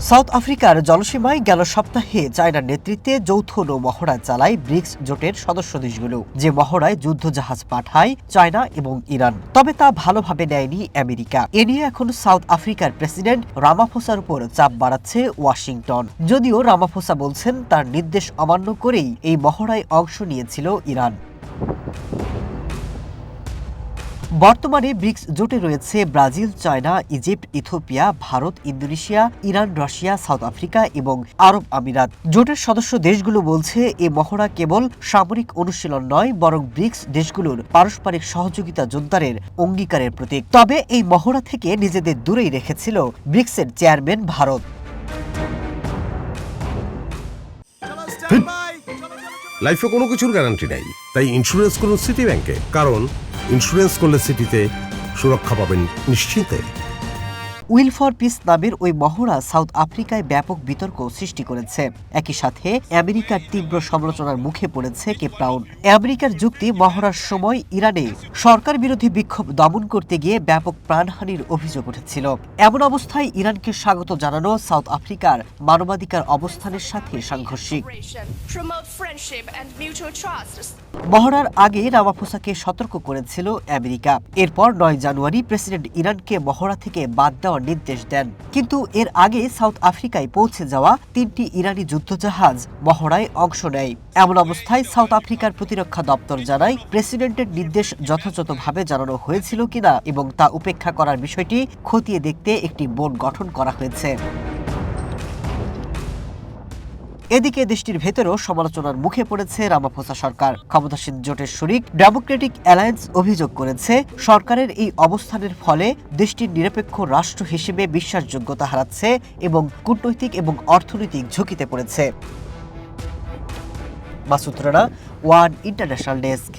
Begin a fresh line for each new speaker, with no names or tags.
South আফ্রিকার জলসীমায় গেল সপ্তাহে চায়নার নেতৃত্বে যৌথ নৌ মহড়া চালায় ব্রিক্স জোটের সদস্য দেশগুলো, যে মহড়ায় যুদ্ধজাহাজ পাঠায় চায়না এবং ইরান। তবে তা ভালোভাবে নেয়নি আমেরিকা। এ নিয়ে এখন সাউথ আফ্রিকার প্রেসিডেন্ট রামাফোসার উপর চাপ বাড়াচ্ছে ওয়াশিংটন। যদিও রামাফোসা বলছেন তার নির্দেশ অমান্য করেই এই মহড়ায় অংশ নিয়েছিল ইরান। বর্তমানে ব্রিক্স জোটে রয়েছে Brazil, China, Egypt, Ethiopia, Bharat, Indonesia, Iran, Russia, south Africa এবং আরব আমিরাত। জোটের সদস্য দেশগুলো বলছে এই মহড়া কেবল সামরিক অনুশীলন নয়, বরং ব্রিক্স দেশগুলোর পারস্পরিক সহযোগিতা জোরদারের অঙ্গীকারের প্রতীক। তবে এই মহড়া থেকে নিজেদের দূরেই রেখেছিল ব্রিক্সের চেয়ারম্যান ভারত।
লাইফে কোনো কিছুর গ্যারান্টি নাই, তাই ইন্স্যুরেন্স করুন সিটি ব্যাংকে, কারণ ইন্স্যুরেন্স করলে সিটিতে সুরক্ষা পাবেন নিশ্চিন্তে।
উইল ফর পিস নামের ওই মহড়া সাউথ আফ্রিকায় ব্যাপক বিতর্ক সৃষ্টি করেছে। একই সাথে আমেরিকার তীব্র সমালোচনার মুখে পড়েছে কেপ টাউন। আমেরিকার যুক্তি, মহড়ার সময় ইরানে সরকার বিরোধী বিক্ষোভ দমন করতে গিয়ে ব্যাপক প্রাণহানির অভিযোগ উঠেছিল। এমন অবস্থায় ইরানকে স্বাগত জানানো সাউথ আফ্রিকার মানবাধিকার অবস্থানের সাথে সাংঘর্ষিক। মহড়ার আগে রামাফোসাকে সতর্ক করেছিল আমেরিকা। এরপর 9 জানুয়ারি প্রেসিডেন্ট ইরানকে মহড়া থেকে বাদ দেওয়ার নির্দেশ দেন। কিন্তু এর আগে সাউথ আফ্রিকায় পৌঁছে যাওয়া 3টি ইরানি যুদ্ধজাহাজ মহড়ায় অংশ নেয়। এমন অবস্থায় সাউথ আফ্রিকার প্রতিরক্ষা দপ্তর জানায়, প্রেসিডেন্টের নির্দেশ যথাযথভাবে জানানো হয়েছিল কিনা এবং তা উপেক্ষা করার বিষয়টি খতিয়ে দেখতে একটি বোর্ড গঠন করা হয়েছে। এদিকে দেশটির ভেতরেও সমালোচনার মুখে পড়েছে রামাফোসা সরকার। ক্ষমতাসীন জোটের শরিক ডেমোক্রেটিক অ্যালায়েন্স অভিযোগ করেছে, সরকারের এই অবস্থানের ফলে দেশটির নিরপেক্ষ রাষ্ট্র হিসেবে বিশ্বাসযোগ্যতা হারাচ্ছে এবং কূটনৈতিক এবং অর্থনৈতিক ঝুঁকিতে পড়েছে। Masud Rana, one international desk.